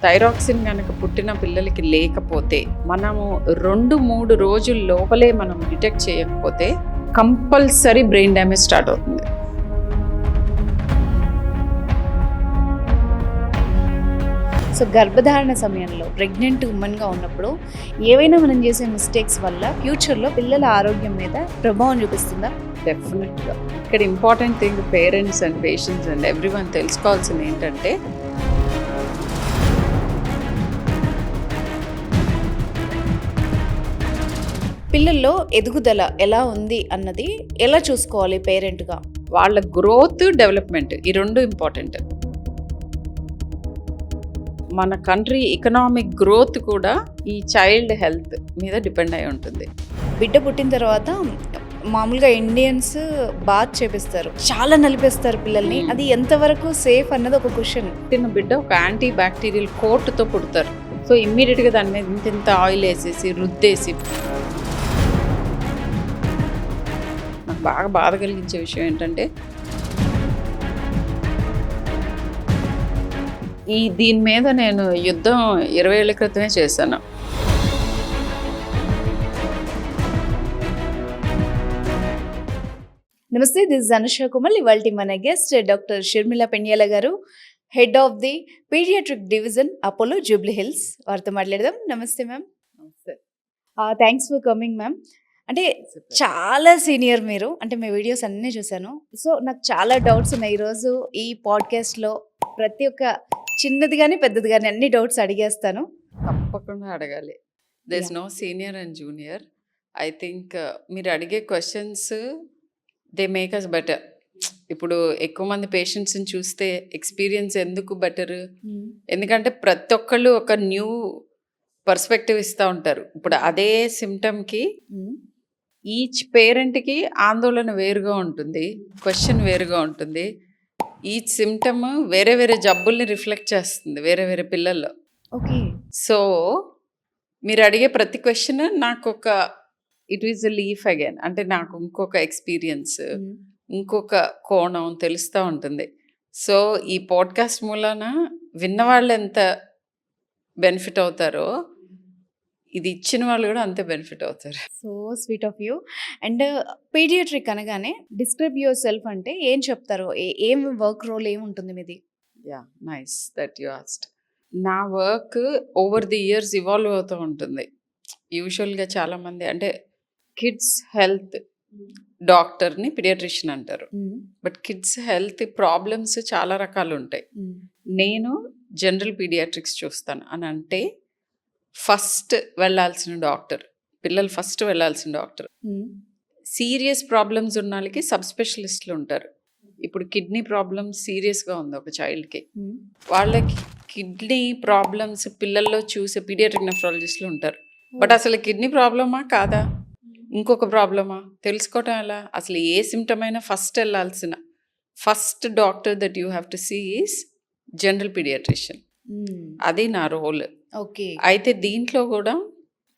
Thyroxine కనుక పుట్టిన పిల్లలకి లేకపోతే మనము 2-3 రోజుల లోపలే మనం డిటెక్ట్ చేయకపోతే కంపల్సరీ బ్రెయిన్ డ్యామేజ్ స్టార్ట్ అవుతుంది. సో గర్భధారణ సమయంలో ప్రెగ్నెంట్ ఉమెన్గా ఉన్నప్పుడు ఏవైనా మనం చేసే మిస్టేక్స్ వల్ల ఫ్యూచర్లో పిల్లల ఆరోగ్యం మీద ప్రభావం చూపిస్తుందా? డెఫినెట్గా. ఇక్కడ important thing parents and patients and everyone తెలుసుకోవాల్సింది ఏంటంటే పిల్లల్లో ఎదుగుదల ఎలా ఉంది అన్నది ఎలా చూసుకోవాలి పేరెంట్గా? వాళ్ళ గ్రోత్, డెవలప్మెంట్ ఈ రెండు ఇంపార్టెంట్. మన కంట్రీ ఎకనామిక్ గ్రోత్ కూడా ఈ చైల్డ్ హెల్త్ మీద డిపెండ్ అయి ఉంటుంది. బిడ్డ పుట్టిన తర్వాత మామూలుగా ఇండియన్స్ బాత్ చేపిస్తారు, చాలా నలిపేస్తారు పిల్లల్ని. అది ఎంతవరకు సేఫ్ అన్నది ఒక క్వశ్చన్. పుట్టిన బిడ్డ ఒక యాంటీ బ్యాక్టీరియల్ కోట్తో పుడతారు. సో ఇమ్మీడియట్గా దాని మీద ఇంత ఆయిల్ వేసేసి రుద్దేసి, నాకు బాగా బాధ కలిగించే విషయం ఏంటంటే దీని మీద నేను యుద్ధం 20 ఏళ్ల క్రితమే చేశాను. నమస్తే, దిస్ ఇస్ అనుష కుమల్. ఇవాల్టి మన గెస్ట్ డాక్టర్ షర్మిల పెండ్యాల గారు, head of the paediatric division, Apollo Jubilee Hills. వారితో మాట్లాడదాం. నమస్తే మ్యామ్. నమస్తే. Thanks for coming ma'am. అంటే చాలా సీనియర్ మీరు, అంటే మీ వీడియోస్ అన్నీ చూశాను. సో నాకు చాలా డౌట్స్ ఉన్నాయి. ఈరోజు ఈ పాడ్కాస్ట్లో ప్రతి ఒక్క చిన్నది కానీ పెద్దది కానీ అన్ని డౌట్స్ అడిగేస్తాను. తప్పకుండా అడగాలి. There is no senior and junior. I think మీరు అడిగే questions they make us better. ఇప్పుడు ఎక్కువ మంది పేషెంట్స్ని చూస్తే ఎక్స్పీరియన్స్ ఎందుకు బెటర్, ఎందుకంటే ప్రతి ఒక్కళ్ళు ఒక న్యూ పర్స్పెక్టివ్ ఇస్తూ ఉంటారు. ఇప్పుడు అదే సిమ్టమ్కి ఈచ్ పేరెంట్కి ఆందోళన వేరుగా ఉంటుంది, క్వశ్చన్ వేరుగా ఉంటుంది. ఈచ్ సిమ్టమ్ వేరే వేరే జబ్బుల్ని రిఫ్లెక్ట్ చేస్తుంది వేరే వేరే పిల్లల్లో. ఓకే. సో మీరు అడిగే ప్రతి క్వశ్చన్ నాకు ఒక it is a leaf again, అంటే నాకు ఇంకొక ఎక్స్పీరియన్స్, ఇంకొక కోణం తెలుస్తూ ఉంటుంది. సో ఈ పాడ్కాస్ట్ మూలాన విన్నవాళ్ళు ఎంత బెనిఫిట్ అవుతారో ఇది ఇచ్చిన వాళ్ళు కూడా అంతే బెనిఫిట్ అవుతారు. So sweet of you. And paediatric అనగానే డిస్క్రైబ్ యువర్ సెల్ఫ్ అంటే ఏం చెప్తారు? ఏం వర్క్ రోల్ ఏముంటుంది మీది? Yeah, nice that you asked. నా work over the years evolve అవుతూ ఉంటుంది. యూజువల్గా చాలామంది అంటే కిడ్స్ హెల్త్ డాక్టర్ని పీడియాట్రిషియన్ అంటారు. బట్ కిడ్స్ హెల్త్ ప్రాబ్లమ్స్ చాలా రకాలు ఉంటాయి. నేను జనరల్ పీడియాట్రిక్స్ చూస్తాను అని అంటే ఫస్ట్ వెళ్ళాల్సిన డాక్టర్, పిల్లలు ఫస్ట్ వెళ్ళాల్సిన డాక్టర్. సీరియస్ ప్రాబ్లమ్స్ ఉన్న వాళ్ళకి సబ్ స్పెషలిస్టులు ఉంటారు. ఇప్పుడు కిడ్నీ ప్రాబ్లమ్స్ సీరియస్గా ఉంది ఒక చైల్డ్కి, వాళ్ళకి కిడ్నీ ప్రాబ్లమ్స్ పిల్లల్లో చూసే పీడియాట్రిక్ నెఫ్రాలజిస్టులు ఉంటారు. బట్ అసలు కిడ్నీ ప్రాబ్లమా కాదా, ఇంకొక ప్రాబ్లమా తెలుసుకోవటం ఎలా? అసలు ఏ సిమ్టమ్ అయినా ఫస్ట్ వెళ్ళాల్సిన first doctor that you have to see is general paediatrician. అది నా రోల్. ఓకే. అయితే దీంట్లో కూడా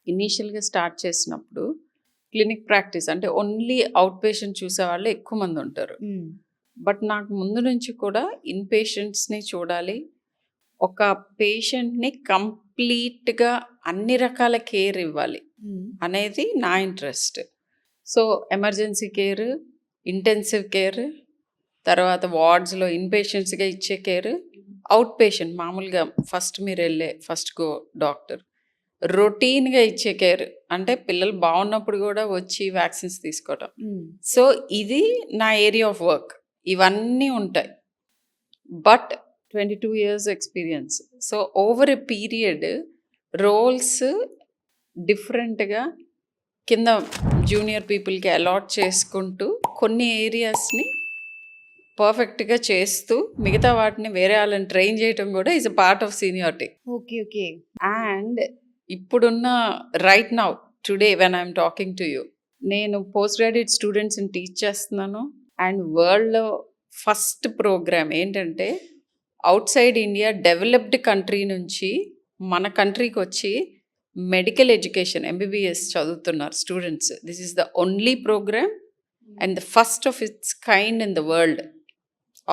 ఇనీషియల్గా స్టార్ట్ చేసినప్పుడు క్లినిక్ ప్రాక్టీస్ అంటే ఓన్లీ అవుట్ పేషెంట్ చూసే వాళ్ళు ఎక్కువ మంది ఉంటారు. బట్ నాకు ముందు నుంచి కూడా ఇన్ పేషెంట్స్ని చూడాలి, ఒక పేషెంట్ని కంప్లీట్గా అన్ని రకాల కేర్ ఇవ్వాలి అనేది నా interest. So emergency care, intensive care, తర్వాత వార్డ్స్లో ఇన్ పేషెంట్స్గా ఇచ్చే కేర్, అవుట్ పేషెంట్ మామూలుగా ఫస్ట్ మీరు వెళ్ళే ఫస్ట్ గో డాక్టర్, రొటీన్గా ఇచ్చే కేర్ అంటే పిల్లలు బాగున్నప్పుడు కూడా వచ్చి వ్యాక్సిన్స్ తీసుకోవటం. సో ఇది నా ఏరియా ఆఫ్ వర్క్. ఇవన్నీ ఉంటాయి. But 22 years experience. So over a period roles డిఫరెంట్గా కింద జూనియర్ పీపుల్కి అలాట్ చేసుకుంటూ కొన్ని ఏరియాస్ని పర్ఫెక్ట్గా చేస్తూ మిగతా వాటిని వేరే వాళ్ళని ట్రైన్ చేయటం కూడా is a part of seniority. Okay. Okay. And ఇప్పుడున్న right now today when I'm talking to you, నేను పోస్ట్ గ్రాడ్యుయేట్ స్టూడెంట్స్ని టీచ్ చేస్తున్నాను. అండ్ వరల్డ్లో ఫస్ట్ ప్రోగ్రామ్ ఏంటంటే outside India developed country నుంచి మన కంట్రీకి వచ్చి మెడికల్ ఎడ్యుకేషన్ ఎంబీబీఎస్ చదువుతున్నారు students. This is the only programme and the first of its kind in the world.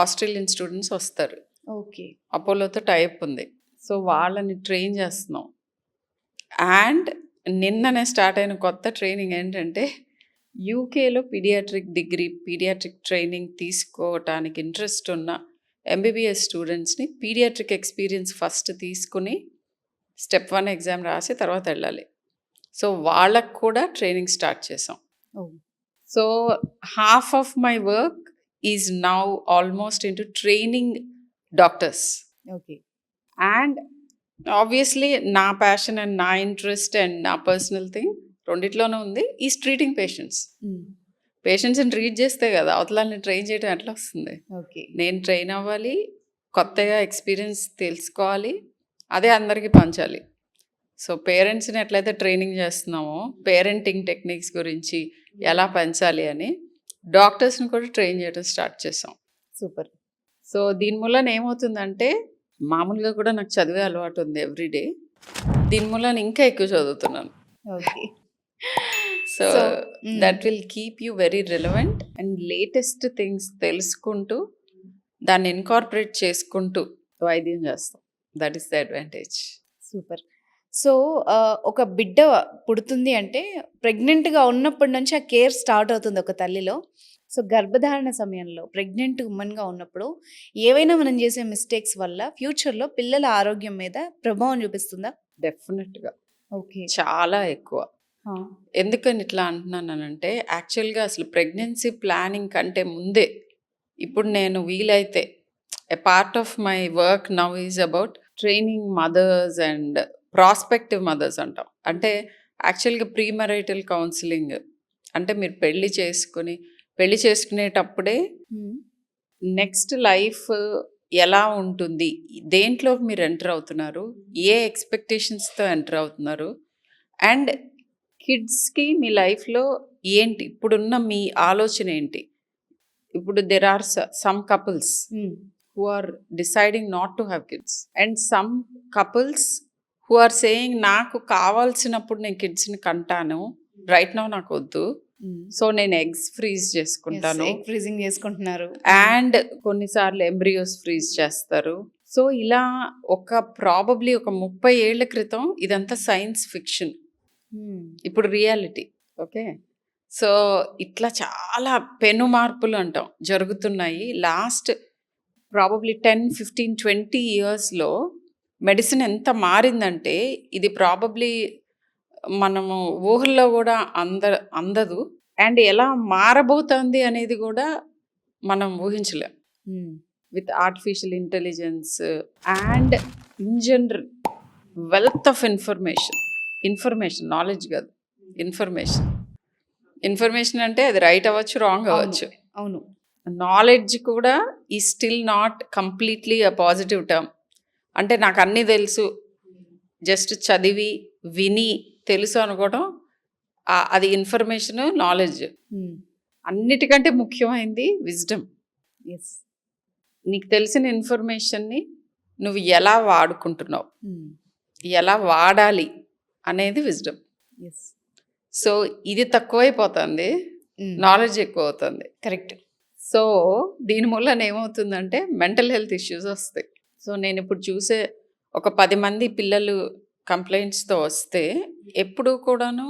Australian students వస్తారు. ఓకే. అపోలోతో టైప్ ఉంది. సో వాళ్ళని ట్రైన్ చేస్తున్నాం. అండ్ నిన్ననే స్టార్ట్ అయిన కొత్త ట్రైనింగ్ ఏంటంటే యూకేలో పీడియాట్రిక్ ట్రైనింగ్ తీసుకోవటానికి ఇంట్రెస్ట్ ఉన్న ఎంబీబీఎస్ స్టూడెంట్స్ని పీడియాట్రిక్ ఎక్స్పీరియన్స్ ఫస్ట్ తీసుకుని స్టెప్ 1 ఎగ్జామ్ రాసి తర్వాత వెళ్ళాలి. సో వాళ్ళకు కూడా ట్రైనింగ్ స్టార్ట్ చేసాం. So half of my work is now almost into training doctors. Okay. And obviously నా ప్యాషన్ అండ్ నా ఇంట్రెస్ట్ అండ్ నా పర్సనల్ థింగ్ రెండిట్లోనే ఉంది. ఈజ్ ట్రీటింగ్ పేషెంట్స్ని ట్రీట్ చేస్తే కదా అవతలని ట్రైన్ చేయడం ఎట్లా వస్తుంది. ఓకే. నేను ట్రైన్ అవ్వాలి, కొత్తగా ఎక్స్పీరియన్స్ తెలుసుకోవాలి, అదే అందరికీ పంచాలి. సో పేరెంట్స్ని ఎట్లయితే ట్రైనింగ్ చేస్తున్నామో పేరెంటింగ్ టెక్నిక్స్ గురించి ఎలా పెంచాలి అని డాక్టర్స్ని కూడా ట్రైన్ చేయడం స్టార్ట్ చేసాం. సూపర్. సో దీని మూలన ఏమవుతుందంటే మామూలుగా కూడా నాకు చదివే అలవాటు ఉంది ఎవ్రీడే. దీని మూలన ఇంకా ఎక్కువ చదువుతున్నాను. Okay. So that will keep you very relevant and latest things తెలుసుకుంటూ దాన్ని ఇన్కార్పొరేట్ చేసుకుంటూ వైద్యం చేస్తాం. That is the advantage. Super. So ఒక బిడ్డ పుడుతుంది అంటే ప్రెగ్నెంట్గా ఉన్నప్పటి నుంచి ఆ కేర్ స్టార్ట్ అవుతుంది ఒక తల్లిలో. సో గర్భధారణ సమయంలో ప్రెగ్నెంట్ ఉమెన్గా ఉన్నప్పుడు ఏవైనా మనం చేసే మిస్టేక్స్ వల్ల ఫ్యూచర్లో పిల్లల ఆరోగ్యం మీద ప్రభావం చూపిస్తుందా? డెఫినెట్గా ఓకే. చాలా ఎక్కువ. ఎందుకని ఇట్లా అంటున్నానంటే యాక్చువల్గా అసలు ప్రెగ్నెన్సీ ప్లానింగ్ కంటే ముందే ఇప్పుడు నేను వీలైతే a part of my work now is about training mothers and prospective mothers అంటాం. అంటే యాక్చువల్గా ప్రీమరైటల్ కౌన్సిలింగ్ అంటే మీరు పెళ్లి చేసుకునేటప్పుడే నెక్స్ట్ లైఫ్ ఎలా ఉంటుంది, దేంట్లోకి మీరు ఎంటర్ అవుతున్నారు, ఏ ఎక్స్పెక్టేషన్స్తో ఎంటర్ అవుతున్నారు, అండ్ కిడ్స్కి మీ లైఫ్లో ఏంటి, ఇప్పుడున్న మీ ఆలోచన ఏంటి. ఇప్పుడు there are some couples who are deciding not to have kids and some couples who are saying నాకు కావాల్సినప్పుడు నేను కిడ్స్ని కంటాను, రైట్ నౌ నాకు వద్దు, సో నేను ఎగ్స్ ఫ్రీజ్ చేసుకుంటాను, ఫ్రీజింగ్ చేసుకుంటున్నారు, అండ్ కొన్నిసార్లు ఎంబ్రియోస్ ఫ్రీజ్ చేస్తారు. సో ఇలా ప్రాబబ్లీ ఒక 30 ఏళ్ల క్రితం ఇదంతా సైన్స్ ఫిక్షన్, ఇప్పుడు రియాలిటీ. ఓకే. సో ఇట్లా చాలా పెను మార్పులు అంటాం జరుగుతున్నాయి. లాస్ట్ ప్రాబబ్లీ 10, 15, 20 ఇయర్స్లో మెడిసిన్ ఎంత మారిందంటే ఇది ప్రాబబ్లీ మనము ఊహల్లో కూడా అందదు. అండ్ ఎలా మారబోతుంది అనేది కూడా మనం ఊహించలేం. With artificial intelligence and in general wealth of information knowledge కాదు, ఇన్ఫర్మేషన్ అంటే అది రైట్ అవ్వచ్చు, రాంగ్ అవ్వచ్చు. అవును. నాలెడ్జ్ కూడా ఈ still not completely a positive term. అంటే నాకు అన్నీ తెలుసు, జస్ట్ చదివి విని తెలుసు అనుకోవడం అది ఇన్ఫర్మేషన్, నాలెడ్జ్. అన్నిటికంటే ముఖ్యమైనది విజ్డమ్. నీకు తెలిసిన ఇన్ఫర్మేషన్ని నువ్వు ఎలా వాడుకుంటున్నావు, ఎలా వాడాలి అనేది విజ్డమ్. సో ఇది తక్కువైపోతుంది, నాలెడ్జ్ ఎక్కువ అవుతుంది. కరెక్ట్. సో దీని మూలన ఏమవుతుందంటే మెంటల్ హెల్త్ ఇష్యూస్ వస్తాయి. సో నేను ఇప్పుడు చూసే ఒక 10 మంది పిల్లలు కంప్లైంట్స్తో వస్తే ఎప్పుడూ కూడాను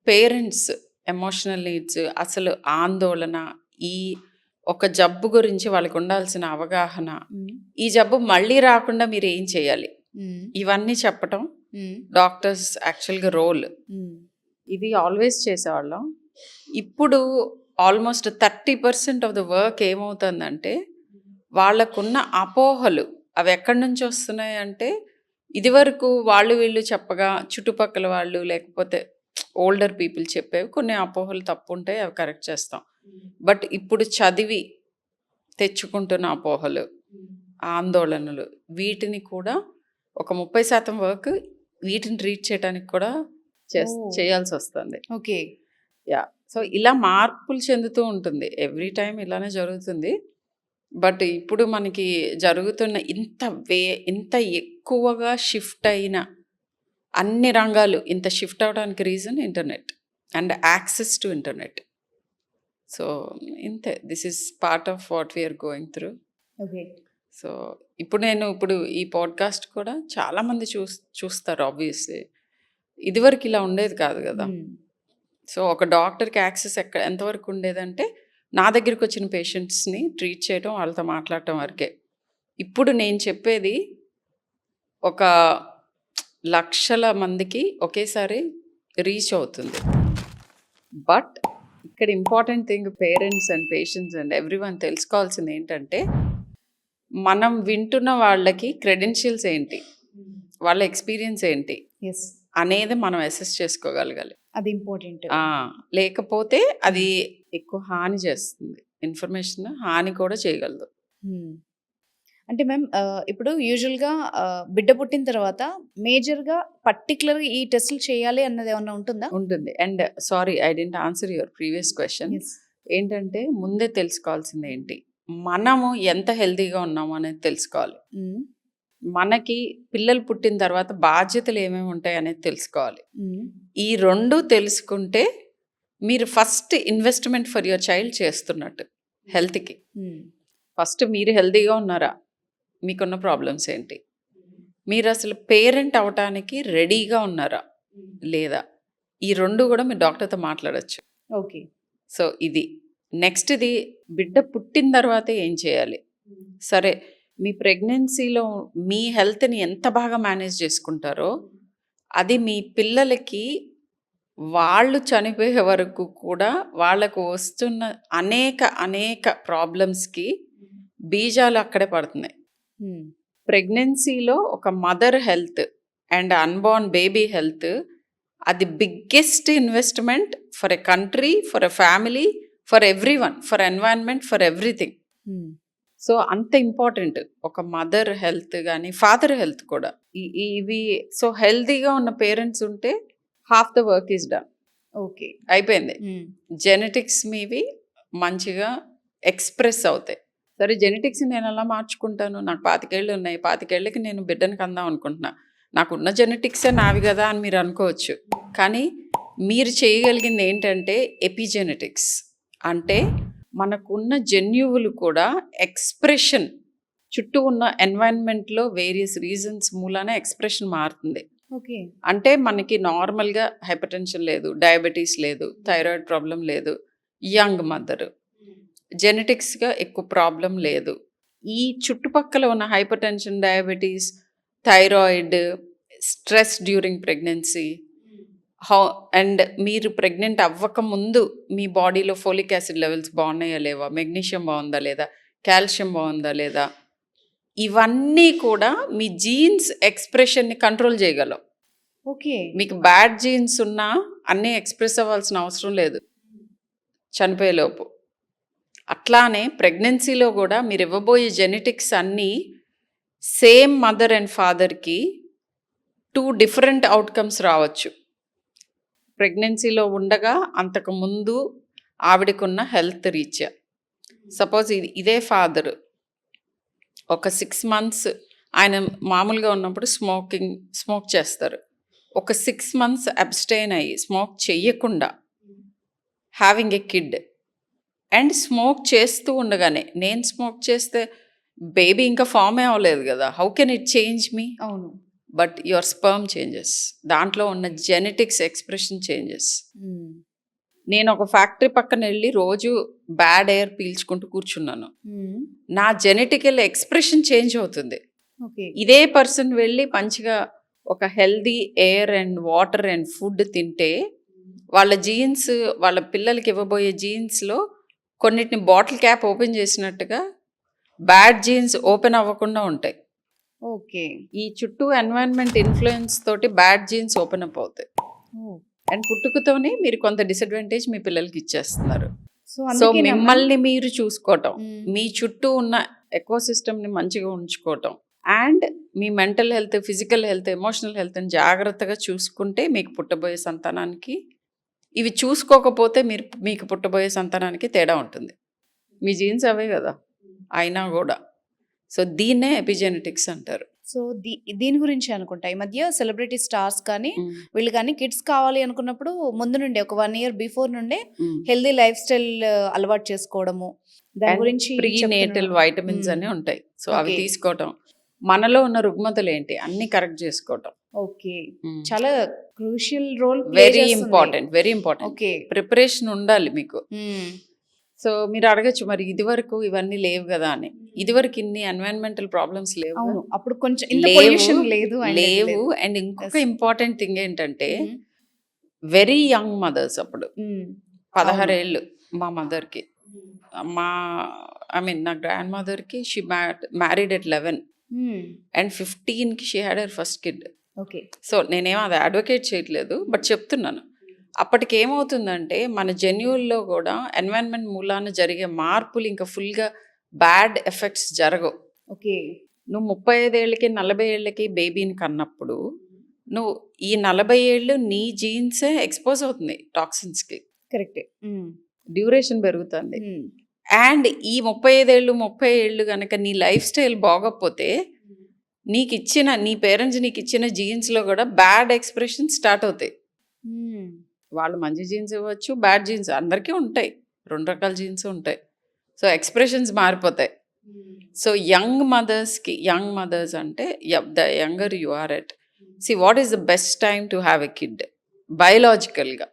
పేరెంట్స్ ఎమోషనల్ నీడ్స్, అసలు ఆందోళన, ఈ ఒక జబ్బు గురించి వాళ్ళకి ఉండాల్సిన అవగాహన, ఈ జబ్బు మళ్ళీ రాకుండా మీరు ఏం చేయాలి, ఇవన్నీ చెప్పటం డాక్టర్స్ యాక్చువల్గా రోల్. ఇది ఆల్వేస్ చేసేవాళ్ళం. ఇప్పుడు ఆల్మోస్ట్ 30% ఆఫ్ ద వర్క్ ఏమవుతుందంటే వాళ్ళకున్న అపోహలు అవి ఎక్కడి నుంచి వస్తున్నాయి అంటే ఇదివరకు వీళ్ళు చెప్పగా చుట్టుపక్కల వాళ్ళు లేకపోతే ఓల్డర్ పీపుల్ చెప్పేవి కొన్ని అపోహలు తప్పు ఉంటాయి, అవి కరెక్ట్ చేస్తాం. బట్ ఇప్పుడు చదివి తెచ్చుకుంటున్న అపోహలు, ఆందోళనలు, వీటిని కూడా ఒక 30% వర్క్ వీటిని ట్రీట్ చేయడానికి కూడా చేయాల్సి వస్తుంది. ఓకే. యా. సో ఇలా మార్పులు చెందుతూ ఉంటుంది, ఎవ్రీ టైం ఇలానే జరుగుతుంది. బట్ ఇప్పుడు మనకి జరుగుతున్న ఇంత ఎక్కువగా షిఫ్ట్ అయిన అన్ని రంగాలు ఇంత షిఫ్ట్ అవడానికి reason internet and access to internet. So ఇంతే, this is part of what we are going through. Okay. So ఇప్పుడు ఈ పాడ్కాస్ట్ కూడా చాలామంది చూస్తారు ఆబ్వియస్లీ. ఇదివరకు ఇలా ఉండేది కాదు కదా. సో ఒక డాక్టర్కి యాక్సెస్ ఎంతవరకు ఉండేదంటే నా దగ్గరికి వచ్చిన పేషెంట్స్ని ట్రీట్ చేయడం, వాళ్ళతో మాట్లాడటం వరకే. ఇప్పుడు నేను చెప్పేది ఒక లక్షల మందికి ఒకేసారి రీచ్ అవుతుంది. బట్ ఇక్కడ important thing parents and patients and everyone తెలుసుకోవాల్సింది ఏంటంటే, మనం వింటున్న వాళ్ళకి క్రెడెన్షియల్స్ ఏంటి, వాళ్ళ ఎక్స్పీరియన్స్ ఏంటి ఎస్, అనేది మనం అసెస్ చేసుకోగలగాలి. అది ఇంపార్టెంట్. లేకపోతే అది ఎక్కువ హాని చేస్తుంది. ఇన్ఫర్మేషన్ హాని కూడా చేయగలదు. అంటే మ్యామ్ ఇప్పుడు యూజువల్గా బిడ్డ పుట్టిన తర్వాత మేజర్గా పర్టికులర్గా ఈ టెస్టులు చేయాలి అన్నది ఏమన్నా ఉంటుందా? ఉంటుంది. And sorry, I didn't answer your previous question. Yes. ఏంటంటే ముందే తెలుసుకోవాల్సింది ఏంటి, మనము ఎంత హెల్తీగా ఉన్నాము అనేది తెలుసుకోవాలి. Mm. మనకి పిల్లలు పుట్టిన తర్వాత బాధ్యతలు ఏమేమి ఉంటాయి అనేది తెలుసుకోవాలి. Mm. ఈ రెండు తెలుసుకుంటే మీరు first investment for your child చేస్తున్నట్టు హెల్త్కి. Mm. ఫస్ట్ మీరు హెల్తీగా ఉన్నారా, మీకున్న ప్రాబ్లమ్స్ ఏంటి, మీరు అసలు పేరెంట్ అవటానికి రెడీగా ఉన్నారా లేదా, ఈ రెండు కూడా మీరు డాక్టర్తో మాట్లాడచ్చు. ఓకే. సో ఇది నెక్స్ట్ది బిడ్డ పుట్టిన తర్వాత ఏం చేయాలి. సరే, మీ ప్రెగ్నెన్సీలో మీ హెల్త్ని ఎంత బాగా మేనేజ్ చేసుకుంటారో అది మీ పిల్లలకి వాళ్ళు చనిపోయే వరకు కూడా వాళ్ళకు వస్తున్న అనేక ప్రాబ్లమ్స్కి బీజాలు అక్కడే పడుతున్నాయి. Mm. ప్రెగ్నెన్సీలో ఒక mother health and unborn baby health అది biggest investment for a country, for a family, for everyone, for environment, for everything. Mm. So అంత ఇంపార్టెంట్ ఒక మదర్ హెల్త్ కానీ ఫాదర్ హెల్త్ కూడా. ఇవి సో హెల్తీగా ఉన్న పేరెంట్స్ ఉంటే half the work is done, okay. అయిపోయింది. Mm. జెనెటిక్స్ మీవి మంచిగా ఎక్స్ప్రెస్ అవుతాయి. సరే, జెనెటిక్స్ నేను ఎలా మార్చుకుంటాను, నాకు 25 ఏళ్ళు ఉన్నాయి, 25 ఏళ్ళకి నేను బిడ్డను కందాం అనుకుంటున్నా, నాకున్న జెనెటిక్సే నావి కదా అని మీరు అనుకోవచ్చు. కానీ మీరు చేయగలిగింది ఏంటంటే ఎపిజెనెటిక్స్, అంటే మనకున్న జన్యువులు కూడా ఎక్స్ప్రెషన్ చుట్టూ ఉన్న ఎన్వైరన్మెంట్లో వేరియస్ రీజన్స్ మూలాన ఎక్స్ప్రెషన్ మారుతుంది. ఓకే. అంటే మనకి నార్మల్గా హైపర్టెన్షన్ లేదు, డయాబెటీస్ లేదు, థైరాయిడ్ ప్రాబ్లం లేదు, యంగ్ మదర్, జెనెటిక్స్గా ఎక్కువ ప్రాబ్లం లేదు. ఈ చుట్టుపక్కల ఉన్న hyper tension, diabetes, thyroid, stress during pregnancy, and మీరు ప్రెగ్నెంట్ అవ్వక ముందు మీ బాడీలో ఫోలిక్ యాసిడ్ లెవెల్స్ బాగున్నాయా లేవా, మెగ్నీషియం బాగుందా లేదా, కాల్షియం బాగుందా లేదా, ఇవన్నీ కూడా మీ జీన్స్ ఎక్స్ప్రెషన్ని కంట్రోల్ చేయగలవు. ఓకే. మీకు బ్యాడ్ జీన్స్ ఉన్నా అన్నీ ఎక్స్ప్రెస్ అవ్వాల్సిన అవసరం లేదు చనిపోయేలోపు. అట్లానే ప్రెగ్నెన్సీలో కూడా మీరు ఇవ్వబోయే జెనెటిక్స్ అన్నీ సేమ్ మదర్ అండ్ ఫాదర్కి 2 డిఫరెంట్ అవుట్కమ్స్ రావచ్చు. ప్రెగ్నెన్సీలో ఉండగా అంతకుముందు ఆవిడకున్న హెల్త్ రీత్యా. సపోజ్ ఇదే ఫాదర్ ఒక 6 months ఆయన మామూలుగా ఉన్నప్పుడు స్మోక్ చేస్తారు. ఒక 6 months అబ్స్టైన్ అయ్యి స్మోక్ చెయ్యకుండా having a kid and smoke చేస్తూ ఉండగానే, నేను స్మోక్ చేస్తే బేబీ ఇంకా ఫామే అవ్వలేదు కదా, హౌ కెన్ ఇట్ చేంజ్ మీ? అవును. బట్ యువర్ స్పర్మ్ చేంజెస్, దాంట్లో ఉన్న జెనెటిక్స్ ఎక్స్ప్రెషన్ చేంజెస్. నేను ఒక ఫ్యాక్టరీ పక్కన వెళ్ళి రోజు బ్యాడ్ ఎయిర్ పీల్చుకుంటూ కూర్చున్నాను, నా జెనెటికల్ ఎక్స్ప్రెషన్ చేంజ్ అవుతుంది. ఓకే. ఇదే పర్సన్ వెళ్ళి మంచిగా ఒక healthy air and water and food తింటే వాళ్ళ జీన్స్, వాళ్ళ పిల్లలకి ఇవ్వబోయే జీన్స్లో కొన్నిటిని బాటిల్ క్యాప్ ఓపెన్ చేసినట్టుగా బ్యాడ్ జీన్స్ ఓపెన్ అవ్వకుండా ఉంటాయి. ఓకే. ఈ చుట్టూ ఎన్వైరన్మెంట్ ఇన్ఫ్లుయెన్స్ తోటి బ్యాడ్ జీన్స్ ఓపెన్ అప్ అవుతాయి. అండ్ పుట్టుకతోనే మీరు కొంత డిసడ్వాంటేజ్ మీ పిల్లలకి ఇచ్చేస్తున్నారు. సో మిమ్మల్ని మీరు చూసుకోవటం, మీ చుట్టూ ఉన్న ఎకోసిస్టమ్ని మంచిగా ఉంచుకోవటం, అండ్ మీ mental health, physical health, emotional హెల్త్ని జాగ్రత్తగా చూసుకుంటే మీకు పుట్టబోయే సంతానానికి, ఇవి చూసుకోకపోతే మీకు పుట్టబోయే సంతానానికి తేడా ఉంటుంది. మీ జీన్స్ అవే కదా అయినా కూడా. సో దీన్నే ఎపిజెనెటిక్స్ అంటారు. సో దీని గురించి అనుకుంటా ఈ మధ్య సెలబ్రిటీ స్టార్స్ కానీ వీళ్ళు కానీ కిడ్స్ కావాలి అనుకున్నప్పుడు ముందు నుండే ఒక 1 year బిఫోర్ నుండే హెల్దీ లైఫ్ స్టైల్ అలవాటు చేసుకోవడము దాని గురించి ప్రీనేటల్ వైటమిన్స్ అని ఉంటాయి. సో అవి తీసుకోవటం, మనలో ఉన్న రుగ్మతలు ఏంటి అన్ని కరెక్ట్ చేసుకోవటం. ఓకే, చాలా crucial role very important, very important. Okay, preparation ఉండాలి మీకు. సో మీరు అడగచ్చు మరి ఇది వరకు ఇవన్నీ లేవు కదా అని. ఇది వరకు ఇన్ని ఎన్వైరన్మెంటల్ ప్రాబ్లమ్స్ లేవు. అవును, అప్పుడు కొంచెం ఇంత పొల్యూషన్ లేదు లేవు. అండ్ ఇంకొక ఇంపార్టెంట్ థింగ్ ఏంటంటే వెరీ యంగ్ మదర్స్. అప్పుడు 16 ఏళ్ళు మా మదర్కి, నా గ్రాండ్ మదర్కి షీ మ్యారీడ్ at 11 అండ్ 15కి she had her first kid. Okay, so నేనేమో అది అడ్వకేట్ చేయట్లేదు, బట్ చెప్తున్నాను. అప్పటికి ఏమవుతుందంటే మన జన్యువుల్లో కూడా ఎన్వైరన్మెంట్ మూలాన జరిగే మార్పులు ఇంకా ఫుల్గా బ్యాడ్ ఎఫెక్ట్స్ జరగవు. ఓకే, నువ్వు 35 ఏళ్ళకి 40 ఏళ్ళకి బేబీని కన్నప్పుడు నువ్వు ఈ 40 ఏళ్ళు నీ జీన్సే ఎక్స్పోజ్ అవుతుంది టాక్సిన్స్కి. కరెక్ట్, డ్యూరేషన్ పెరుగుతుంది. అండ్ ఈ 35 ఏళ్ళు 30 ఏళ్ళు కనుక నీ లైఫ్ స్టైల్ బాగోకపోతే నీ పేరెంట్స్ నీకు ఇచ్చిన జీన్స్లో కూడా బ్యాడ్ ఎక్స్ప్రెషన్ స్టార్ట్ అవుతాయి. వాళ్ళు మంచి జీన్స్ ఇవ్వచ్చు, బ్యాడ్ జీన్స్ అందరికీ ఉంటాయి, 2 రకాల జీన్స్ ఉంటాయి. సో ఎక్స్ప్రెషన్స్ మారిపోతాయి. సో యంగ్ మదర్స్ అంటే the younger you are at, what is the best time to have a kid బయలాజికల్గా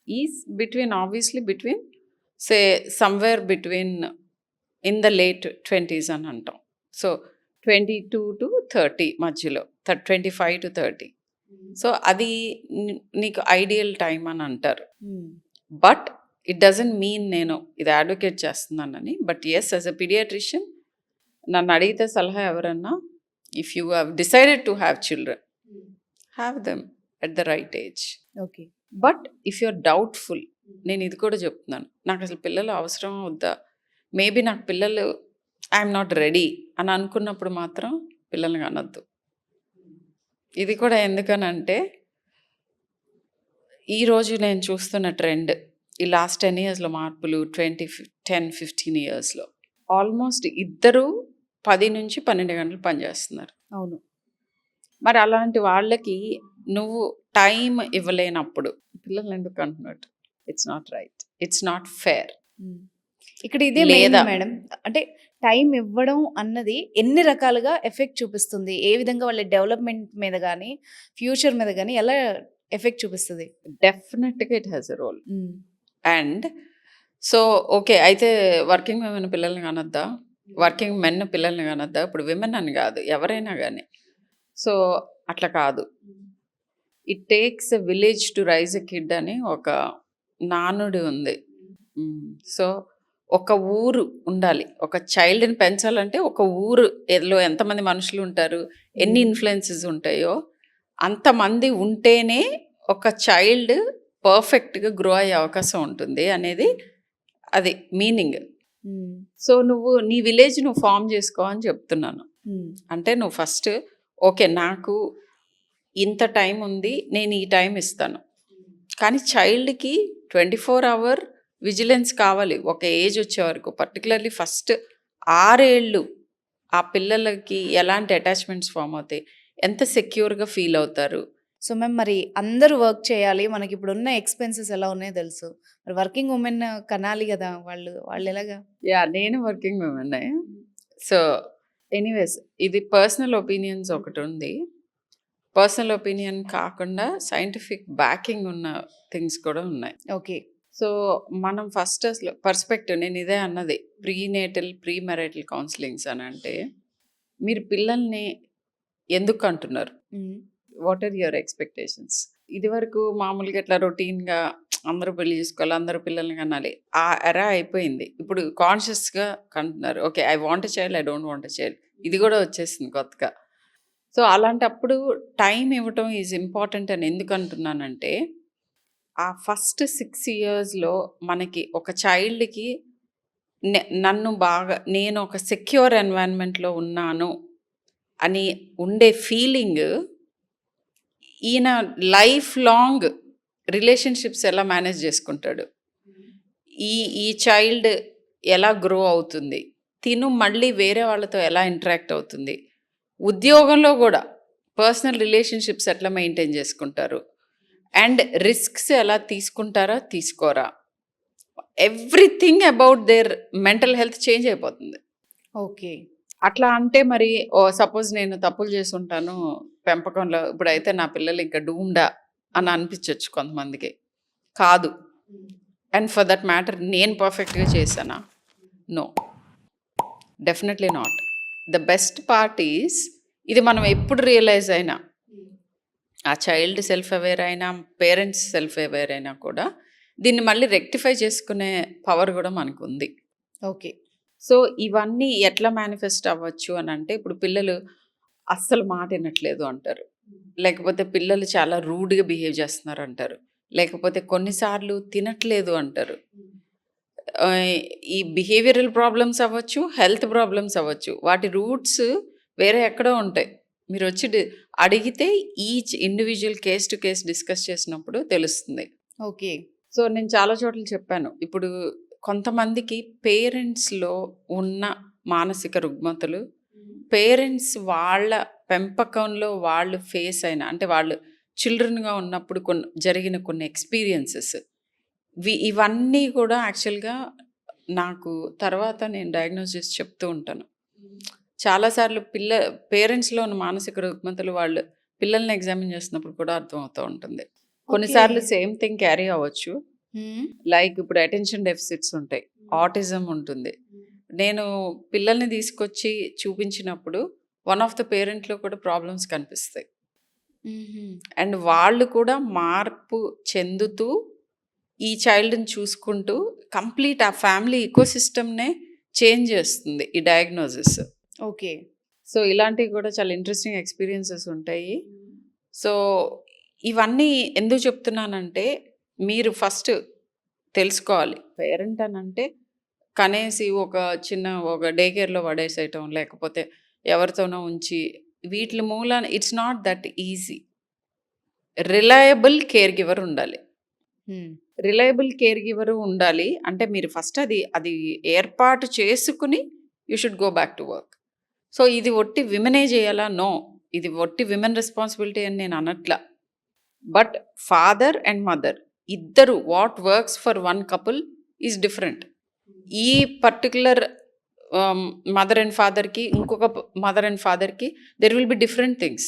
is between say somewhere between in the late 20s అని అంటాం. So 22 to 30 మధ్యలో, 25 to 30. So అది నీకు ideal time అని అంటారు. But it doesn't mean నేను ఇది అడ్వకేట్ చేస్తున్నానని. But yes, as a paediatrician నన్ను అడిగితే సలహా ఎవరన్నా, if you have decided to have children, have them at the right age. Okay, but if you are doubtful, నేను ఇది కూడా చెప్తున్నాను, నాకు అసలు పిల్లలు అవసరం వద్దా, మేబీ నాకు పిల్లలు ఐఎమ్ నాట్ రెడీ అని అనుకున్నప్పుడు మాత్రం పిల్లల్ని కనొద్దు. ఇది కూడా ఎందుకనంటే ఈరోజు నేను చూస్తున్న ట్రెండ్, ఈ లాస్ట్ 10 yearsలో మార్పులు, 10-15 yearsలో ఆల్మోస్ట్ ఇద్దరు 10 నుంచి 12 గంటలు పనిచేస్తున్నారు. అవును, మరి అలాంటి వాళ్ళకి నువ్వు టైం ఇవ్వలేనప్పుడు పిల్లల్ని ఎందుకు అంటున్నట్టు? It's not right, it's not fair. ఇక్కడ ఇదే లేదా మేడం, అంటే టైం ఇవ్వడం అన్నది ఎన్ని రకాలుగా ఎఫెక్ట్ చూపిస్తుంది, ఏ విధంగా వాళ్ళ డెవలప్మెంట్ మీద కానీ ఫ్యూచర్ మీద కానీ ఎలా ఎఫెక్ట్ చూపిస్తుంది? డెఫినెట్గా it has a role. And so okay, అయితే వర్కింగ్ విమెన్ పిల్లల్ని కానొద్దా, వర్కింగ్ మెన్ పిల్లల్ని కానొద్దా? ఇప్పుడు విమెన్ అని కాదు, ఎవరైనా కానీ. సో అట్లా కాదు. It takes a village to rise a kid అని ఒక నానుడి ఉంది. సో ఒక ఊరు ఉండాలి, ఒక చైల్డ్ని పెంచాలంటే ఒక ఊరులో ఎంతమంది మనుషులు ఉంటారు, ఎన్ని ఇన్ఫ్లుయెన్సెస్ ఉంటాయో అంతమంది ఉంటేనే ఒక చైల్డ్ పర్ఫెక్ట్గా గ్రో అయ్యే అవకాశం ఉంటుంది అనేది అది మీనింగ్. సో నువ్వు నీ విలేజ్ నువ్వు ఫామ్ చేసుకో అని చెప్తున్నాను. అంటే నువ్వు ఫస్ట్ ఓకే, నాకు ఇంత టైం ఉంది, నేను ఈ టైం ఇస్తాను. కానీ చైల్డ్కి 24 hour విజిలెన్స్ కావాలి ఒక ఏజ్ వచ్చే వరకు. పర్టికులర్లీ ఫస్ట్ 6 ఏళ్ళు ఆ పిల్లలకి ఎలాంటి అటాచ్మెంట్స్ ఫామ్ అవుతాయి, ఎంత సెక్యూర్గా ఫీల్ అవుతారు. సో మ్యామ్, మరి అందరూ వర్క్ చేయాలి, మనకి ఇప్పుడు ఉన్న ఎక్స్పెన్సెస్ ఎలా ఉన్నాయో తెలుసు, మరి వర్కింగ్ ఉమెన్ కనాలి కదా, వాళ్ళు ఎలాగా? నేను వర్కింగ్ ఉమెన్. సో ఎనీవేస్, ఇది పర్సనల్ ఒపీనియన్స్ ఒకటి ఉంది. పర్సనల్ ఒపీనియన్ కాకుండా సైంటిఫిక్ బ్యాకింగ్ ఉన్న థింగ్స్ కూడా ఉన్నాయి. ఓకే, సో మనం ఫస్ట్ అసలు పర్స్పెక్టివ్, నేను ఇదే అన్నది, ప్రీ మ్యారిటల్ కౌన్సిలింగ్స్ అని అంటే మీరు పిల్లల్ని ఎందుకు అంటున్నారు, వాట్ ఆర్ యువర్ ఎక్స్పెక్టేషన్స్? ఇది వరకు మామూలుగా ఇట్లా రొటీన్గా అందరూ పెళ్లి చేసుకోవాలి, అందరూ పిల్లల్ని కనాలి, ఆ ఎరా అయిపోయింది. ఇప్పుడు కాన్షియస్గా కంటున్నారు, okay I want a child, I don't want a child, ఇది కూడా వచ్చేసింది కొత్తగా. సో అలాంటప్పుడు టైం ఇవ్వటం ఈజ్ ఇంపార్టెంట్ అని ఎందుకు అంటున్నానంటే, ఆ ఫస్ట్ 6 yearsలో మనకి ఒక చైల్డ్కి నేను ఒక సెక్యూర్ ఎన్వైరన్మెంట్లో ఉన్నాను అని ఉండే ఫీలింగ్, ఈయన లైఫ్ లాంగ్ రిలేషన్షిప్స్ ఎలా మేనేజ్ చేసుకుంటాడు, ఈ చైల్డ్ ఎలా గ్రో అవుతుంది, తిను మళ్ళీ వేరే వాళ్ళతో ఎలా ఇంటరాక్ట్ అవుతుంది, ఉద్యోగంలో కూడా పర్సనల్ రిలేషన్షిప్స్ ఎట్లా మెయింటైన్ చేసుకుంటారు, అండ్ రిస్క్స్ ఎలా తీసుకుంటారా తీసుకోరా, everything about their mental health change అయిపోతుంది. ఓకే. అట్లా అంటే మరి సపోజ్ నేను తప్పులు చేసి ఉంటాను పెంపకంలో, ఇప్పుడైతే నా పిల్లలు ఇంకా డూమ్డా అని అనిపించవచ్చు కొంతమందికి. కాదు. అండ్ ఫర్ దట్ మ్యాటర్ నేను పర్ఫెక్ట్గా చేశానా? No, definitely not. The best part is ఇది మనం ఎప్పుడు రియలైజ్ అయినా, ఆ చైల్డ్ సెల్ఫ్ అవేర్ అయినా పేరెంట్స్ సెల్ఫ్ అవేర్ అయినా కూడా దీన్ని మళ్ళీ రెక్టిఫై చేసుకునే పవర్ కూడా మనకు ఉంది. ఓకే. సో ఇవన్నీ ఎట్లా మేనిఫెస్ట్ అవ్వచ్చు అని అంటే, ఇప్పుడు పిల్లలు అస్సలు మాట వినట్లేదు అంటారు, లేకపోతే పిల్లలు చాలా రూడ్గా బిహేవ్ చేస్తున్నారు అంటారు, లేకపోతే కొన్నిసార్లు తినట్లేదు అంటారు. ఈ బిహేవియరల్ ప్రాబ్లమ్స్ అవ్వచ్చు, హెల్త్ ప్రాబ్లమ్స్ అవ్వచ్చు, వాటి రూట్స్ వేరే ఎక్కడో ఉంటాయి. మీరు వచ్చి అడిగితే each individual case to case discuss చేసినప్పుడు తెలుస్తుంది. ఓకే. సో నేను చాలా చోట్ల చెప్పాను, ఇప్పుడు కొంతమందికి పేరెంట్స్లో ఉన్న మానసిక రుగ్మతలు, పేరెంట్స్ వాళ్ళ పెంపకంలో వాళ్ళు ఫేస్ అయిన, అంటే వాళ్ళు చిల్డ్రన్గా ఉన్నప్పుడు జరిగిన కొన్ని ఎక్స్పీరియన్సెస్, ఇవన్నీ కూడా యాక్చువల్గా నాకు తర్వాత నేను డయాగ్నోస్ చేసి చెప్తూ ఉంటాను. చాలాసార్లు పేరెంట్స్లో ఉన్న మానసిక రుగ్మతలు వాళ్ళు పిల్లల్ని ఎగ్జామిన్ చేసినప్పుడు కూడా అర్థమవుతూ ఉంటుంది. కొన్నిసార్లు సేమ్ థింగ్ క్యారీ అవ్వచ్చు. లైక్ ఇప్పుడు అటెన్షన్ డెఫిసిట్స్ ఉంటాయి, ఆటిజం ఉంటుంది. నేను పిల్లల్ని తీసుకొచ్చి చూపించినప్పుడు వన్ ఆఫ్ ద పేరెంట్లో కూడా ప్రాబ్లమ్స్ కనిపిస్తాయి. అండ్ వాళ్ళు కూడా మార్పు చెందుతూ ఈ చైల్డ్ని చూసుకుంటూ కంప్లీట్ ఆ ఫ్యామిలీ ఈకోసిస్టమ్నే చేంజ్ చేస్తుంది ఈ డయాగ్నోసిస్. ఓకే. సో ఇలాంటివి కూడా చాలా ఇంట్రెస్టింగ్ ఎక్స్పీరియన్సెస్ ఉంటాయి. సో ఇవన్నీ ఎందుకు చెప్తున్నానంటే, మీరు ఫస్ట్ తెలుసుకోవాలి, పేరెంట్ అని అంటే కనేసి ఒక డే కేర్లో పడేసేయటం, లేకపోతే ఎవరితోనో ఉంచి, వీటి మూలాన it's not that easy. Reliable care giver ఉండాలి. రిలయబుల్ కేర్ గివర్ ఉండాలి అంటే మీరు ఫస్ట్ అది ఏర్పాటు చేసుకుని you should go back to work. So ఇది ఒట్టి విమెనే చేయాలా? నో, ఇది ఒట్టి విమెన్ రెస్పాన్సిబిలిటీ అని నేను అనట్లా. బట్ ఫాదర్ అండ్ మదర్ ఇద్దరు, what works for one couple is different. ఈ పర్టికులర్ మదర్ అండ్ ఫాదర్కి ఇంకొక మదర్ అండ్ ఫాదర్కి there will be different things,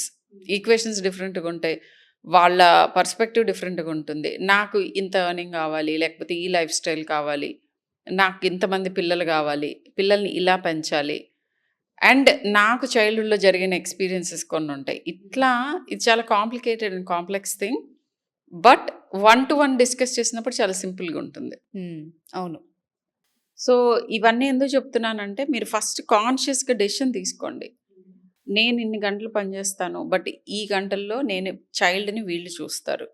equations డిఫరెంట్గా ఉంటాయి, వాళ్ళ పర్స్పెక్టివ్ డిఫరెంట్గా ఉంటుంది. నాకు ఇంత ఎర్నింగ్ కావాలి, లేకపోతే ఈ లైఫ్ స్టైల్ కావాలి, నాకు ఇంతమంది పిల్లలు కావాలి, పిల్లల్ని ఇలా పెంచాలి, అండ్ నాకు చైల్డ్హుడ్లో జరిగిన ఎక్స్పీరియన్సెస్ కొన్ని ఉంటాయి. ఇట్లా ఇది చాలా complicated and complex thing. But 1-to-1 discuss చేసినప్పుడు చాలా సింపుల్గా ఉంటుంది. అవును. సో ఇవన్నీ ఎందుకు చెప్తున్నానంటే, మీరు ఫస్ట్ కాన్షియస్గా డెసిషన్ తీసుకోండి. నేను ఇన్ని గంటలు పనిచేస్తాను, బట్ ఈ గంటల్లో నేను చైల్డ్ని వీళ్ళు చూస్తారు.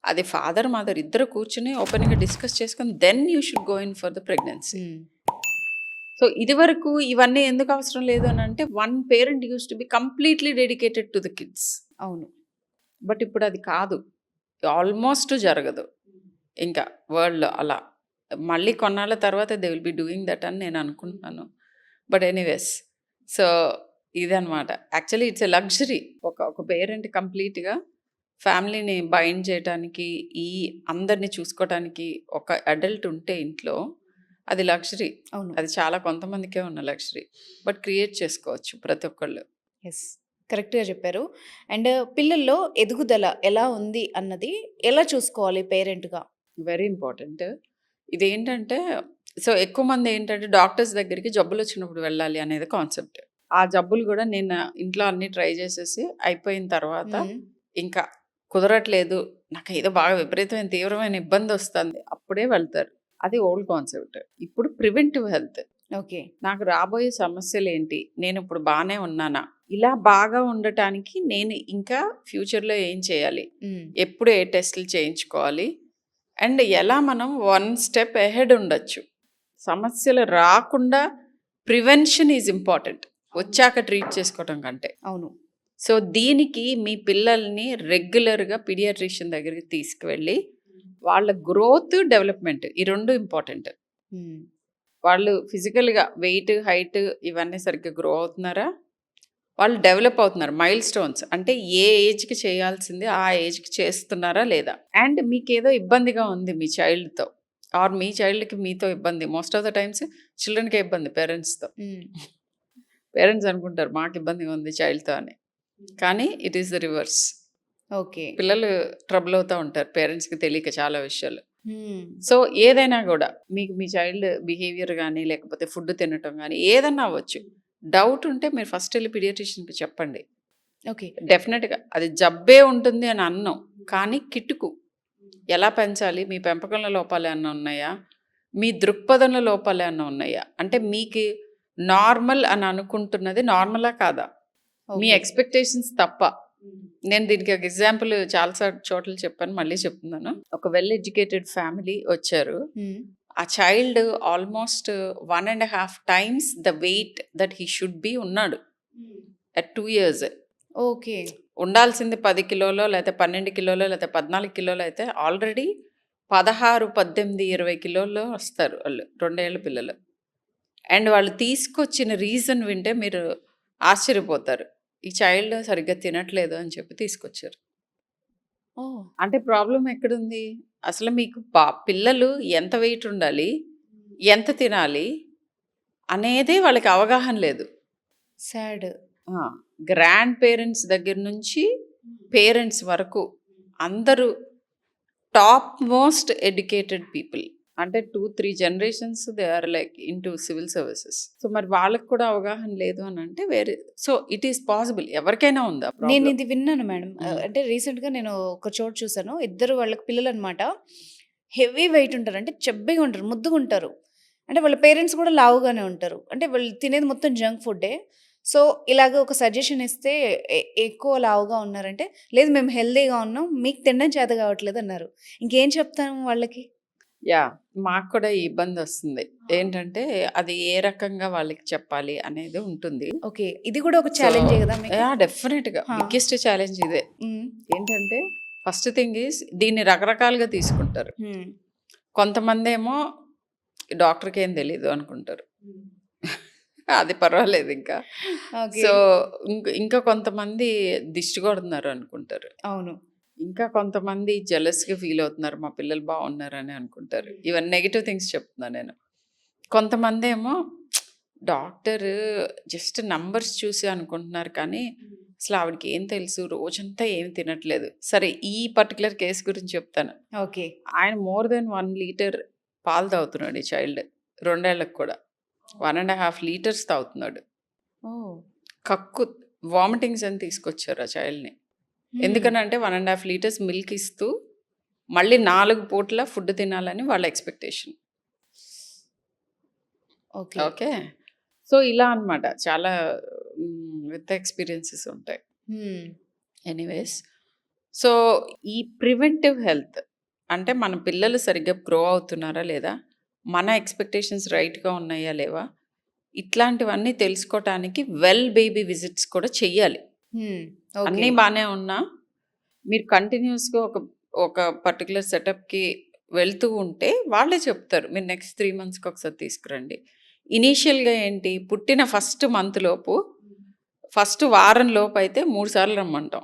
అది ఫాదర్ మదర్ ఇద్దరు కూర్చుని ఓపెన్గా డిస్కస్ చేసుకొని then you should go in for the pregnancy. So ఇది వరకు ఇవన్నీ ఎందుకు అవసరం లేదు అని అంటే, one parent used to be completely dedicated to the kids. అవును. బట్ ఇప్పుడు అది కాదు, ఆల్మోస్ట్ జరగదు ఇంకా వరల్డ్లో అలా. మళ్ళీ కొన్నాళ్ళ తర్వాత they will be doing that అని నేను అనుకుంటున్నాను. బట్ ఎనీవేస్, సో ఇదనమాట. Actually it's a luxury. ఒక పేరెంట్ కంప్లీట్గా ఫ్యామిలీని బైండ్ చేయడానికి, ఈ అందరినీ చూసుకోవడానికి ఒక అడల్ట్ ఉంటే ఇంట్లో, అది లగ్జరీ. అవును. అది చాలా కొంతమందికే ఉన్న లగ్జరీ, బట్ క్రియేట్ చేసుకోవచ్చు ప్రతి ఒక్కళ్ళు. ఎస్, కరెక్ట్గా చెప్పారు. అండ్ పిల్లల్లో ఎదుగుదల ఎలా ఉంది అన్నది ఎలా చూసుకోవాలి పేరెంట్గా? Very important. ఇదేంటంటే, సో ఎక్కువ మంది ఏంటంటే డాక్టర్స్ దగ్గరికి జబ్బులు వచ్చినప్పుడు వెళ్ళాలి అనేది కాన్సెప్ట్. ఆ జబ్బులు కూడా నేను ఇంట్లో అన్ని ట్రై చేసేసి అయిపోయిన తర్వాత ఇంకా కుదరట్లేదు, నాకు ఏదో బాగా విపరీతమైన తీవ్రమైన ఇబ్బంది వస్తుంది, అప్పుడే వెళ్తారు. అది ఓల్డ్ కాన్సెప్ట్. ఇప్పుడు ప్రివెంటివ్ హెల్త్. ఓకే. నాకు రాబోయే సమస్యలు ఏంటి, నేను ఇప్పుడు బాగానే ఉన్నానా, ఇలా బాగా ఉండటానికి నేను ఇంకా ఫ్యూచర్లో ఏం చేయాలి, ఎప్పుడు ఏ టెస్టులు చేయించుకోవాలి, అండ్ ఎలా మనం 1 స్టెప్ అహెడ్ ఉండొచ్చు. సమస్యలు రాకుండా ప్రివెన్షన్ ఈజ్ ఇంపార్టెంట్, వచ్చాక ట్రీట్ చేసుకోవటం కంటే. అవును. సో దీనికి మీ పిల్లల్ని రెగ్యులర్గా పీడియాట్రిషియన్ దగ్గరికి తీసుకువెళ్ళి వాళ్ళ గ్రోత్, డెవలప్మెంట్ ఈ 2 ఇంపార్టెంట్. వాళ్ళు ఫిజికల్గా వెయిట్, హైట్ ఇవన్నీ సరిగ్గా గ్రో అవుతున్నారా, వాళ్ళు డెవలప్ అవుతున్నారు. మైల్ స్టోన్స్ అంటే ఏ ఏజ్‌కి చేయాల్సింది ఆ ఏజ్‌కి చేస్తున్నారా లేదా? అండ్ మీకేదో ఇబ్బందిగా ఉంది మీ చైల్డ్‌తో ఆర్ మీ చైల్డ్‌కి మీతో ఇబ్బంది. మోస్ట్ ఆఫ్ ద టైమ్స్ చిల్డ్రన్‌కే ఇబ్బంది పేరెంట్స్‌తో. పేరెంట్స్ అనుకుంటారు మాకు ఇబ్బందిగా ఉంది చైల్డ్‌తో అని. కానీ it is the reverse. Okay. పిల్లలు ట్రబుల్ అవుతా ఉంటారు పేరెంట్స్‌కి తెలియక చాలా విషయాలు. సో ఏదైనా కూడా మీకు మీ చైల్డ్ బిహేవియర్ కానీ లేకపోతే ఫుడ్ తినటం కానీ ఏదన్నా అవ్వచ్చు. డౌట్ ఉంటే మీరు ఫస్ట్ వెళ్ళి పీడియాట్రిషియన్‌కి చెప్పండి. ఓకే. డెఫినెట్‌గా అది జబ్బే ఉంటుంది అని అన్నాం. కానీ కిటుకు ఎలా పెంచాలి? మీ పెంపకంలో లోపాలు ఏమన్నా ఉన్నాయా? మీ దృక్పథంలో లోపాలు ఏమన్నా ఉన్నాయా? అంటే మీకు నార్మల్ అని అనుకుంటున్నది నార్మలా కాదా? మీ ఓకే. ఎక్స్‌పెక్టేషన్స్ తప్ప. నేను దీనికి ఒక ఎగ్జాంపుల్ చాలా చోట్ల చెప్పాను. మళ్ళీ చెప్తున్నాను. ఒక వెల్ ఎడ్యుకేటెడ్ ఫ్యామిలీ వచ్చారు. ఆ child almost 1.5 times the weight that he should be ఉన్నాడు. At 2 years. ఓకే. ఉండాల్సింది 10 కిలోలో లేకపోతే 12 కిలోలో లేకపోతే 14 కిలోలో అయితే ఆల్రెడీ 16, 18, 20 కిలోల్లో వస్తారు వాళ్ళు 2 ఏళ్ల పిల్లలు. అండ్ వాళ్ళు తీసుకొచ్చిన రీజన్ వింటే మీరు ఆశ్చర్యపోతారు. ఈ చైల్డ్ సరిగ్గా తినట్లేదు అని చెప్పి తీసుకొచ్చారు. ఓహ్! అంటే ప్రాబ్లమ్ ఎక్కడుంది? అసలు మీకు పిల్లలు ఎంత వెయిట్ ఉండాలి? ఎంత తినాలి? అనేదే వాళ్ళకి అవగాహన లేదు. సాడ్. గ్రాండ్ పేరెంట్స్ దగ్గర నుంచి పేరెంట్స్ వరకు అందరూ టాప్ మోస్ట్ ఎడ్యుకేటెడ్ పీపుల్. అంటే 2-3 generations they are like into civil services. So మరి వాళ్ళకి కూడా అవగాహన లేదు అని అంటే వేరే సో ఇట్ ఈస్ పాసిబుల్. ఎవరికైనా ఉందా నేను ప్రాబ్లమ్? ఇది విన్నాను మేడం. అంటే రీసెంట్‌గా నేను ఒక చోట చూసాను. ఇద్దరు వాళ్ళకి పిల్లలనమాట. హెవీ వెయిట్ ఉంటారు. అంటే చెబ్బీగా ఉంటారు. ముద్దుగుంటారు. అంటే వాళ్ళ పేరెంట్స్ కూడా లావుగానే ఉంటారు. అంటే వాళ్ళు తినేది మొత్తం జంక్ ఫుడ్డే. సో, ఇలాగ ఒక సజెషన్ ఇస్తే ఎక్కువ లావుగా ఉన్నారంటే, లేదు మేము హెల్తీగా ఉన్నాం. మీకు తినడం చేత కావట్లేదు అన్నారు. ఇంకేం చెప్తాము వాళ్ళకి? మాకు కూడా ఈ ఇబ్బంది వస్తుంది. ఏంటంటే అది ఏ రకంగా వాళ్ళకి చెప్పాలి అనేది ఉంటుంది. ఓకే. ఇది కూడా ఒక ఛాలెంజే కదా మీకు? డెఫినెట్‌గా బిగ్గెస్ట్ ఛాలెంజ్ ఇదే. హ్మ్. ఏంటంటే ఫస్ట్ థింగ్ ఈజ్ దీన్ని రకరకాలుగా తీసుకుంటారు. హ్మ్. కొంతమందేమో డాక్టర్‌కి ఏం తెలీదు అనుకుంటారు. అది పర్వాలేదు ఇంకా. ఓకే. సో ఇంకా కొంతమంది దిష్టి కొడుతున్నారు అనుకుంటారు. అవును. ఇంకా కొంతమంది జెలస్‌గా ఫీల్ అవుతున్నారు. మా పిల్లలు బాగున్నారని అనుకుంటారు. ఇవన్నీ నెగెటివ్ థింగ్స్ చెప్తున్నాను నేను. కొంతమందేమో డాక్టర్ జస్ట్ నంబర్స్ చూసి అనుకుంటున్నారు కానీ అసలు ఆవిడకి ఏం తెలుసు రోజంతా ఏమి తినట్లేదు. సరే ఈ పర్టిక్యులర్ కేస్ గురించి చెప్తాను. ఓకే. ఆయన మోర్ దెన్ 1 లీటర్ పాలు తాగుతున్నాడు ఈ చైల్డ్. 2 ఏళ్ళకి కూడా. 1.5 లీటర్స్ తాగుతున్నాడు. ఓహ్! కక్కు వామిటింగ్స్ అని తీసుకొచ్చారు ఆ చైల్డ్‌ని. ఎందుకనంటే 1.5 లీటర్స్ మిల్క్ ఇస్తూ మళ్ళీ 4 పూట్ల ఫుడ్ తినాలని వాళ్ళ ఎక్స్‌పెక్టేషన్. ఓకే. ఓకే. సో ఇలా అన్నమాట. చాలా విత్ ఎక్స్‌పీరియన్సెస్ ఉంటాయి. ఎనీవేస్ సో ఈ ప్రివెంటివ్ హెల్త్ అంటే మన పిల్లలు సరిగ్గా గ్రో అవుతున్నారా లేదా? మన ఎక్స్‌పెక్టేషన్స్ రైట్‌గా ఉన్నాయా లేవా? ఇట్లాంటివన్నీ తెలుసుకోవటానికి వెల్ బేబీ విజిట్స్ కూడా చెయ్యాలి. ఓకే. అన్నీ బానే ఉన్నా మీరు కంటిన్యూస్‌గా ఒక పర్టిక్యులర్ సెటప్‌కి వెళ్తూ ఉంటే వాళ్ళే చెప్తారు. మీరు నెక్స్ట్ 3 మంత్స్‌కి ఒకసారి తీసుకురండి. ఇనీషియల్‌గా ఏంటి పుట్టిన ఫస్ట్ మంత్ లోపు ఫస్ట్ వారం లోపు అయితే 3 సార్లు రమ్మంటాం.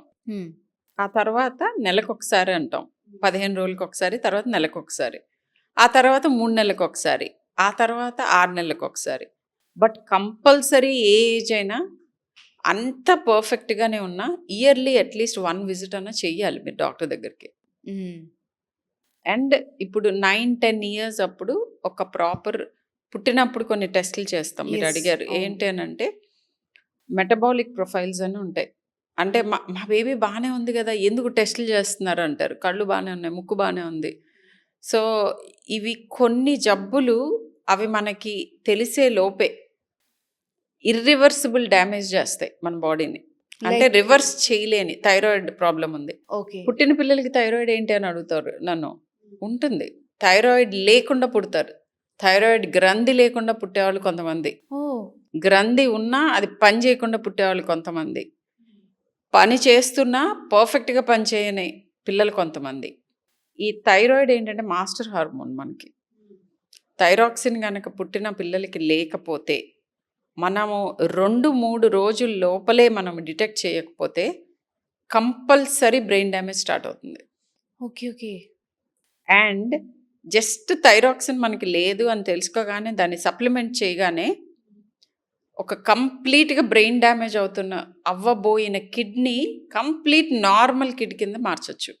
ఆ తర్వాత నెలకొకసారి అంటాం. 15 రోజులకొకసారి, తర్వాత నెలకొకసారి. ఆ తర్వాత 3 నెలలకొకసారి. ఆ తర్వాత 6 నెలలకొకసారి. బట్ కంపల్సరీ ఏ ఏజ్ అయినా అంత పర్ఫెక్ట్‌గానే ఉన్నా ఇయర్‌లీ అట్‌లీస్ట్ 1 విజిట్ అన్నా చెయ్యాలి మీరు డాక్టర్ దగ్గరికి. అండ్ ఇప్పుడు 9, 10 ఇయర్స్ అప్పుడు ఒక ప్రాపర్ పుట్టినప్పుడు కొన్ని టెస్టులు చేస్తాం. మీరు Yes, అడిగారు. అవును. ఏంటి అనంటే మెటబాలిక్ ప్రొఫైల్స్ అని ఉంటాయి. అంటే మా బేబీ బానే ఉంది గదా! ఎందుకు టెస్టులు చేస్తున్నారు అంటారు. కళ్ళు బానే ఉన్నాయి, ముక్కు బానే ఉంది. సో ఇవి కొన్ని జబ్బులు అవి మనకి తెలిసే లోపే ఇర్రివర్సిబుల్ డ్యామేజ్ చేస్తాయి మన బాడీని. అంటే లైక్ రివర్స్ చేయలేని థైరాయిడ్ ప్రాబ్లమ్ ఉంది. ఓకే. పుట్టిన పిల్లలకి థైరాయిడ్ ఏంటి అని అడుగుతారు నన్ను. ఉంటుంది. థైరాయిడ్ లేకుండా పుడతారు. థైరాయిడ్ గ్రంథి లేకుండా పుట్టేవాళ్ళు కొంతమంది. ఓహ్! గ్రంథి ఉన్నా అది పని చేయకుండా పుట్టేవాళ్ళు కొంతమంది. పని చేస్తున్నా పర్ఫెక్ట్‌గా పని చేయని పిల్లలు కొంతమంది. ఈ థైరాయిడ్ ఏంటంటే మాస్టర్ హార్మోన్ మనకి. థైరాక్సిన్ గనక పుట్టిన పిల్లలకి లేకపోతే మనము 2-3 రోజుల లోపలే మనం డిటెక్ట్ చేయకపోతే కంపల్సరీ బ్రెయిన్ డ్యామేజ్ స్టార్ట్ అవుతుంది. Okay. Okay. And just thyroxine మనకి లేదు అని తెలుసుకోగానే దాన్ని సప్లిమెంట్ చేయగానే ఒక కంప్లీట్‌గా బ్రెయిన్ డ్యామేజ్ అవ్వబోయిన కిడ్నీ కంప్లీట్ నార్మల్ కిడ్ కింద మార్చొచ్చు.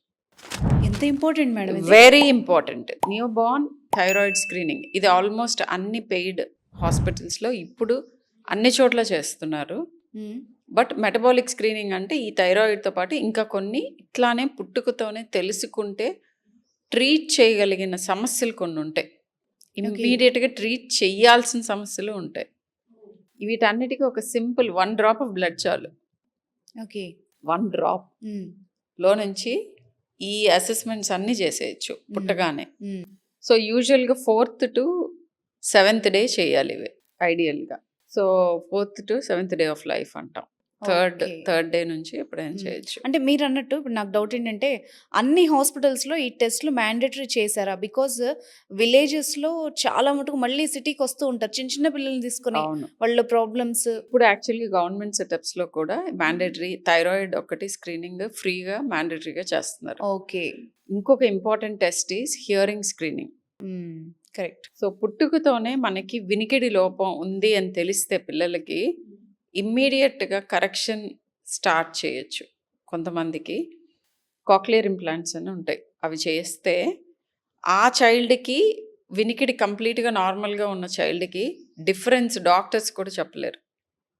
ఎంత ఇంపార్టెంట్ మేడం ఇది. Very important. Newborn thyroid screening ఇది ఆల్మోస్ట్ అన్ని పెయిడ్ హాస్పిటల్స్‌లో ఇప్పుడు అన్ని చోట్ల చేస్తున్నారు. బట్ మెటబాలిక్ స్క్రీనింగ్ అంటే ఈ థైరాయిడ్‌తో పాటు ఇంకా కొన్ని ఇట్లానే పుట్టుకతోనే తెలుసుకుంటే ట్రీట్ చేయగలిగిన సమస్యలు కొన్ని ఉంటాయి. ఇమ్మీడియట్‌గా ట్రీట్ చేయాల్సిన సమస్యలు ఉంటాయి. వీటన్నిటికీ ఒక సింపుల్ 1 డ్రాప్ ఆఫ్ బ్లడ్ చాలు. ఓకే. 1 డ్రాప్‌లో నుంచి ఈ అసెస్మెంట్స్ అన్నీ చేసేయచ్చు పుట్టగానే. సో యూజువల్‌గా 4th to 7th డే చేయాలి ఇవి ఐడియల్‌గా. So 4th to 7th day of life అంటాం. థర్డ్ డే నుంచి ఎప్పుడైనా చేయొచ్చు. అంటే మీరు అన్నట్టు ఇప్పుడు నాకు డౌట్ ఏంటంటే అన్ని హాస్పిటల్స్లో ఈ టెస్ట్లు మ్యాండేటరీ చేశారా? బికాజ్ విలేజెస్లో చాలా మటుకు మళ్ళీ సిటీకి వస్తూ ఉంటారు చిన్న చిన్న పిల్లల్ని తీసుకొని, అవును. వాళ్ళ ప్రాబ్లమ్స్. ఇప్పుడు యాక్చువల్‌గా గవర్నమెంట్ సెటప్స్‌లో కూడా మ్యాండేటరీ థైరాయిడ్ ఒకటి స్క్రీనింగ్ ఫ్రీగా మ్యాండేటరీగా చేస్తున్నారు. ఓకే. ఇంకొక important test is hearing screening. Correct. So పుట్టుకతోనే మనకి వినికిడి లోపం ఉంది అని తెలిస్తే పిల్లలకి ఇమ్మీడియట్‌గా కరెక్షన్ స్టార్ట్ చేయొచ్చు. కొంతమందికి కాక్లియర్ ఇంప్లాంట్స్ అని ఉంటాయి. అవి చేస్తే ఆ చైల్డ్‌కి వినికిడి కంప్లీట్‌గా నార్మల్‌గా ఉన్న చైల్డ్‌కి డిఫరెన్స్ డాక్టర్స్ కూడా చెప్పలేరు.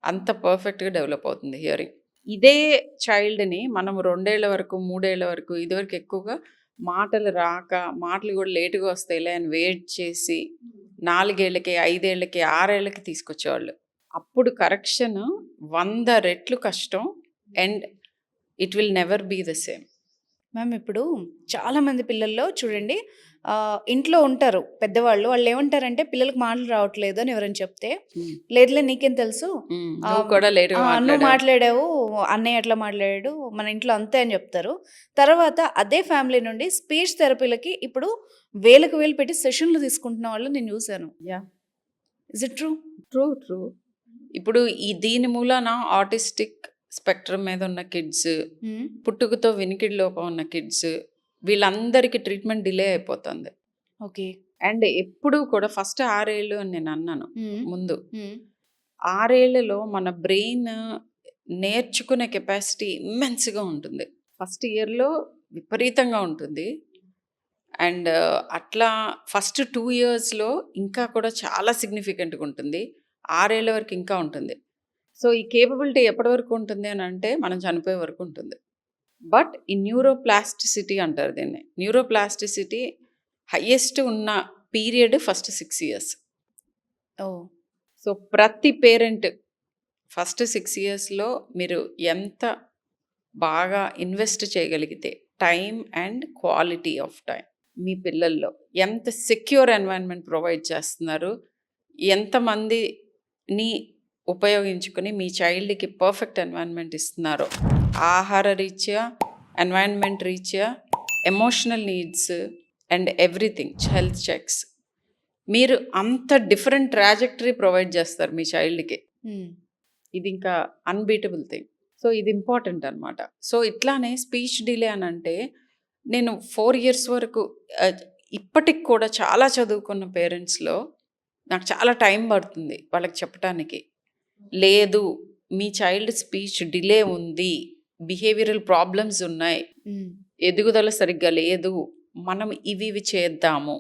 అంత పర్ఫెక్ట్‌గా డెవలప్ అవుతుంది హియరింగ్. ఇదే చైల్డ్‌ని మనం 2 ఏళ్ల వరకు, 3 ఏళ్ల వరకు ఇదివరకు ఎక్కువగా మాటలు రాక, మాటలు కూడా లేట్‌గా వస్తాయిలే అని వెయిట్ చేసి 4 ఏళ్ళకి, 5 ఏళ్ళకి, 6 ఏళ్ళకి తీసుకొచ్చేవాళ్ళు. అప్పుడు కరెక్షన్ 100 రెట్లు కష్టం and it will never be the same. Ma'am ఇప్పుడు చాలా మంది పిల్లల్లో చూడండి ఇంట్లో ఉంటారు పెద్దవాళ్ళు, వాళ్ళు ఏమంటారంటే పిల్లలకు మాటలు రావట్లేదు అని ఎవరైనా చెప్తే, లేదులే నీకేం తెలుసు, నువ్వు కూడా లేట్‌గా నువ్వు మాట్లాడావు. మాట్లాడావు, అన్నయ్య అట్లా మాట్లాడాడు, మన ఇంట్లో అంతే అని చెప్తారు. తర్వాత అదే ఫ్యామిలీ నుండి స్పీచ్ థెరపీలకి ఇప్పుడు వేలకు వేలు పెట్టి సెషన్లు తీసుకుంటున్న వాళ్ళు నేను చూశాను. Yeah! Is it true? True. ఇప్పుడు దీని మూలాన ఆటిస్టిక్ స్పెక్ట్రమ్ మీద ఉన్న కిడ్స్, పుట్టుకతో వినికిడి లోపం ఉన్న కిడ్స్ వీళ్ళందరికీ ట్రీట్మెంట్ డిలే అయిపోతుంది. ఓకే. అండ్ ఎప్పుడూ కూడా ఫస్ట్ 6 ఏళ్ళు అని నేను అన్నాను ముందు. 6 ఏళ్లలో మన బ్రెయిన్ నేర్చుకునే కెపాసిటీ ఇమ్మెన్స్‌గా ఉంటుంది. ఫస్ట్ ఇయర్‌లో విపరీతంగా ఉంటుంది. అండ్ అట్లా ఫస్ట్ 2 ఇయర్స్‌లో ఇంకా కూడా చాలా సిగ్నిఫికెంట్‌గా ఉంటుంది. 6 ఏళ్ల వరకు ఇంకా ఉంటుంది. సో ఈ కేపబిలిటీ ఎప్పటి వరకు ఉంటుంది అని అంటే మనం చనిపోయే వరకు ఉంటుంది. బట్ ఈ న్యూరోప్లాస్టిసిటీ అంటారు దీన్ని. న్యూరోప్లాస్టిసిటీ హైయెస్ట్ ఉన్న పీరియడ్ ఫస్ట్ 6 ఇయర్స్. సో ప్రతి పేరెంట్ ఫస్ట్ 6 ఇయర్స్‌లో మీరు ఎంత బాగా ఇన్వెస్ట్ చేయగలిగితే time and quality of time మీ పిల్లల్లో ఎంత సెక్యూర్ ఎన్వైరన్మెంట్ ప్రొవైడ్ చేస్తున్నారు, ఎంతమందిని ఉపయోగించుకొని మీ చైల్డ్‌కి పర్ఫెక్ట్ ఎన్వైరన్మెంట్ ఇస్తున్నారో, ఆహార రీత్యా, ఎన్వైరన్మెంట్ రీత్యా, emotional needs and everything, health checks, మీరు అంత డిఫరెంట్ ట్రాజెక్టరీ ప్రొవైడ్ చేస్తారు మీ చైల్డ్‌కి. ఇది ఇంకా అన్బీటబుల్ థింగ్. సో ఇది ఇంపార్టెంట్ అనమాట. సో ఇట్లానే స్పీచ్ డిలే అని అంటే నేను 4 ఇయర్స్ వరకు ఇప్పటికి కూడా చాలా చదువుకున్న పేరెంట్స్‌లో నాకు చాలా టైం పడుతుంది వాళ్ళకి చెప్పటానికి. లేదు మీ చైల్డ్ స్పీచ్ డిలే ఉంది, బిహేవియరల్ ప్రాబ్లమ్స్ ఉన్నాయి, ఎదుగుదల సరిగ్గా లేదు, మనం ఇవి చేద్దాము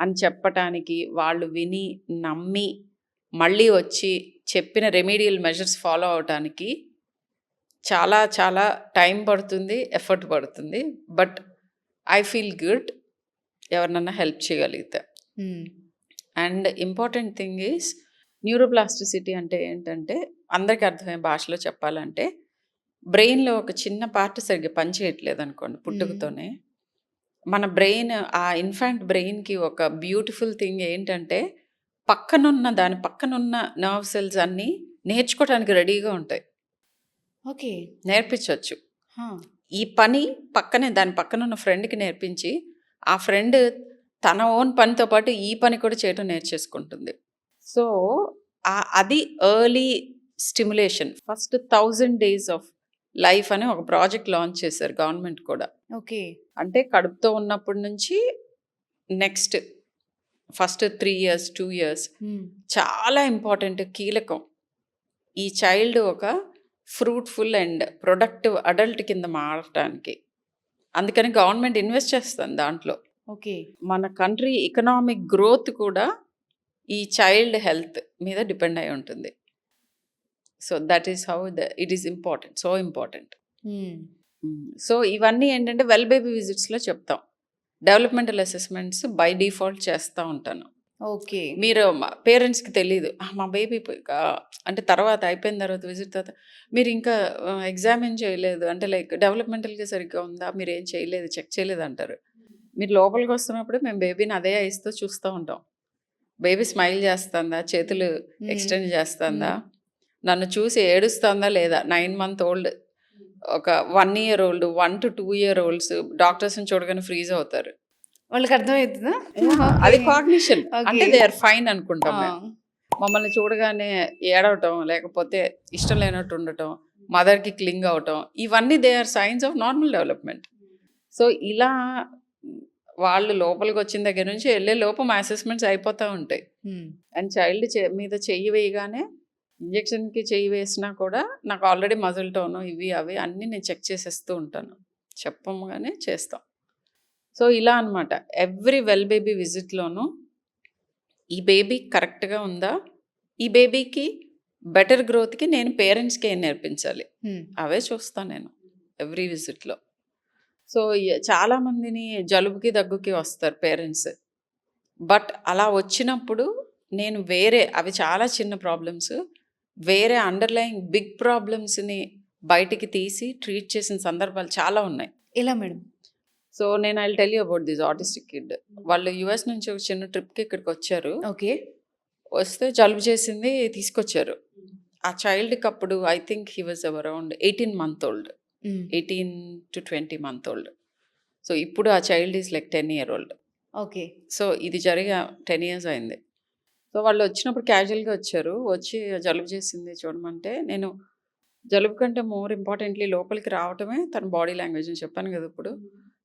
అని చెప్పటానికి వాళ్ళు విని నమ్మి మళ్ళీ వచ్చి చెప్పిన రెమెడియల్ మెజర్స్ ఫాలో అవటానికి చాలా చాలా టైం పడుతుంది, ఎఫర్ట్ పడుతుంది. బట్ ఐ ఫీల్ గుడ్ ఎవరినన్నా హెల్ప్ చేయగలిగితే. And important thing is neuroplasticity అంటే ఏంటంటే అందరికీ అర్థమయ్యే భాషలో చెప్పాలంటే బ్రెయిన్లో ఒక చిన్న పార్ట్ సరిగ్గా పనిచేయట్లేదు అనుకోండి పుట్టుకతోనే. మన బ్రెయిన్ ఆ ఇన్ఫాంట్ బ్రెయిన్కి ఒక బ్యూటిఫుల్ థింగ్ ఏంటంటే దాని పక్కనున్న నర్వ్ సెల్స్ అన్నీ నేర్చుకోవడానికి రెడీగా ఉంటాయి. ఓకే. నేర్పించవచ్చు. ఈ పని దాని పక్కనున్న ఫ్రెండ్కి నేర్పించి ఆ ఫ్రెండ్ తన ఓన్ పనితో పాటు ఈ పని కూడా చేయటం నేర్చేసుకుంటుంది. సో అది early stimulation. First 1000 days of life అని ఒక ప్రాజెక్ట్ లాంచ్ చేశారు గవర్నమెంట్ కూడా. ఓకే. అంటే కడుపుతో ఉన్నప్పటి నుంచి నెక్స్ట్ ఫస్ట్ 3 years 2 years చాలా ఇంపార్టెంట్, కీలకం. ఈ చైల్డ్ ఒక ఫ్రూట్ఫుల్ అండ్ ప్రొడక్టివ్ అడల్ట్ కింద మారటానికి. అందుకని గవర్నమెంట్ ఇన్వెస్ట్ చేస్తుంది దాంట్లో. ఓకే. మన కంట్రీ ఎకనామిక్ గ్రోత్ కూడా ఈ చైల్డ్ హెల్త్ మీద డిపెండ్ అయి ఉంటుంది. So that is how it is important, so important. So ఇవన్నీ ఏంటంటే వెల్ బేబీ విజిట్స్లో చెప్తాం. డెవలప్మెంటల్ అసెస్మెంట్స్ బై డిఫాల్ట్ చేస్తూ ఉంటాను. ఓకే. మీరు పేరెంట్స్కి తెలీదు మా బేబీ అంటే తర్వాత అయిపోయిన తర్వాత విజిట్ తర్వాత మీరు ఇంకా ఎగ్జామిన్ చేయలేదు అంటే లైక్ డెవలప్మెంటల్గా సరిగ్గా ఉందా, మీరు ఏం చేయలేదు, చెక్ చేయలేదు అంటారు. మీరు లోపలికి వస్తున్నప్పుడు మేము బేబీని అదే ఐస్తో చూస్తూ ఉంటాం. బేబీ స్మైల్ చేస్తుందా, చేతులు ఎక్స్టెండ్ చేస్తుందా, నన్ను చూసి ఏడుస్తుందా లేదా. 9 month old, ఒక 1 year old, 1 to 2 year olds డాక్టర్స్ని చూడగానే ఫ్రీజ్ అవుతారు. వాళ్ళకి అర్థమవుతుందా? అది కాగ్నిషన్. Okay. అంటే దే ఆర్ ఫైన్ అనుకుంటాం మేము. మమ్మల్ని చూడగానే ఏడవటం, లేకపోతే ఇష్టం లేనట్టు ఉండటం, మదర్కి క్లింగ్ అవటం, ఇవన్నీ they are signs of normal development. So ఇలా వాళ్ళు లోపలికి వచ్చిన దగ్గర నుంచి వెళ్ళే లోపం అసెస్మెంట్స్ అయిపోతూ ఉంటాయి. అండ్ చైల్డ్ మీద చెయ్యి వేయగానే ఇంజెక్షన్కి చెయ్యి వేసినా కూడా నాకు ఆల్రెడీ మజిల్ టోను ఇవి అవి అన్నీ నేను చెక్ చేసేస్తూ ఉంటాను. చెప్పగానే చేస్తాం. సో ఇలా అనమాట ఎవ్రీ వెల్ బేబీ విజిట్లోనూ ఈ బేబీ కరెక్ట్గా ఉందా, ఈ బేబీకి బెటర్ గ్రోత్కి నేను పేరెంట్స్కి ఏం నేర్పించాలి, అవే చూస్తాను నేను ఎవ్రీ విజిట్లో. సో చాలామందిని జలుబుకి దగ్గుకి వస్తారు పేరెంట్స్. బట్ అలా వచ్చినప్పుడు నేను వేరే అవి చాలా చిన్న ప్రాబ్లమ్స్, వేరే అండర్లయింగ్ బిగ్ ప్రాబ్లమ్స్ని బయటికి తీసి ట్రీట్ చేసిన సందర్భాలు చాలా ఉన్నాయి. ఎలా మేడం? సో నేను I tell you about this autistic kid. వాళ్ళు యుఎస్ నుంచి ఒక చిన్న ట్రిప్కి ఇక్కడికి వచ్చారు. ఓకే. వస్తే జలుబు చేసింది, తీసుకొచ్చారు. ఆ చైల్డ్కి అప్పుడు I think he was around 18 month old, 18 to 20 month old. So ఇప్పుడు ఆ child is like 10 year old. Okay. So ఇది జరిగా 10 years అయింది. సో వాళ్ళు వచ్చినప్పుడు క్యాజువల్గా వచ్చారు. వచ్చి జలుబు చేసింది చూడమంటే, నేను జలుబు కంటే మోర్ ఇంపార్టెంట్లీ లోపలికి రావటమే తన బాడీ లాంగ్వేజ్ అని చెప్పాను కదా ఇప్పుడు.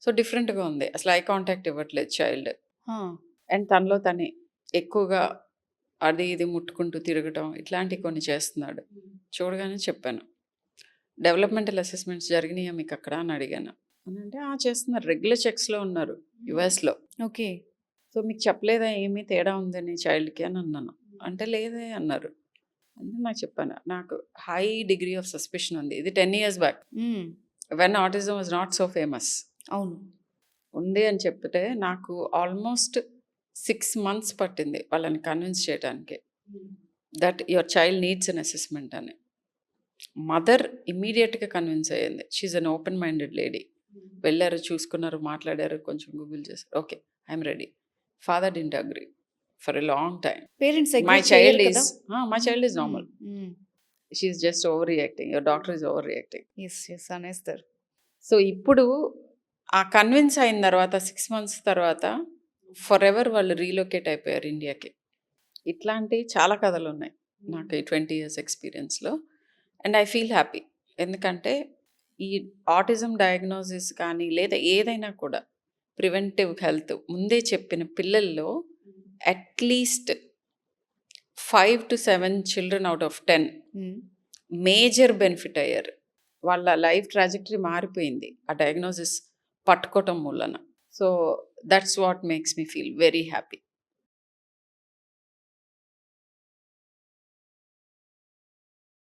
సో డిఫరెంట్గా ఉంది, అసలు ఐ కాంటాక్ట్ ఇవ్వట్లేదు చైల్డ్. అండ్ తనలో తనే ఎక్కువగా అది ఇది ముట్టుకుంటూ తిరగటం ఇట్లాంటివి కొన్ని చేస్తున్నాడు. చూడగానే చెప్పాను, డెవలప్మెంటల్ అసెస్మెంట్స్ జరిగినాయా మీకు అక్కడ అని అడిగాను. అని అంటే చేస్తున్నారు, రెగ్యులర్ చెక్స్లో ఉన్నారు యుఎస్లో. ఓకే. సో మీకు చెప్పలేదా ఏమీ తేడా ఉందని చైల్డ్కి అని అన్నాను. అంటే లేదే అన్నారు. అంటే నాకు చెప్పాను, నాకు హై డిగ్రీ ఆఫ్ సస్పిషన్ ఉంది. ఇది 10 years back when autism was not so famous. అవును. ఉంది అని చెప్తే నాకు ఆల్మోస్ట్ 6 months పట్టింది వాళ్ళని కన్విన్స్ చేయడానికి that your child needs an assessment అని. మదర్ ఇమ్మీడియట్గా కన్విన్స్ అయ్యింది. She an open minded lady. వెళ్ళారు, చూసుకున్నారు, మాట్లాడారు, కొంచెం గూగుల్ చేశారు, okay I'm ready. Father didn't agree for a long time. Parents my child is normal, she just overreacting, your doctor is overreacting. అనేస్తారు. So ఇప్పుడు ఆ convince అయిన తర్వాత 6 months తర్వాత ఫర్ ఎవర్ వాళ్ళు రీలొకేట్ అయిపోయారు ఇండియాకి. ఇట్లాంటి చాలా కథలు ఉన్నాయి నాకు ఈ 20 years ఎక్స్పీరియన్స్లో. అండ్ ఐ ఫీల్ హ్యాపీ, ఎందుకంటే ఈ ఆటిజం డయాగ్నోసిస్ కానీ లేదా ఏదైనా కూడా ప్రివెంటివ్ హెల్త్ ముందే చెప్పిన పిల్లల్లో at least 5 to 7 children out of 10 major benefit అయ్యారు. వాళ్ళ లైఫ్ ట్రాజెక్టరీ మారిపోయింది ఆ డయాగ్నోసిస్ పట్టుకోవటం మూలన. So that's what makes me feel very happy.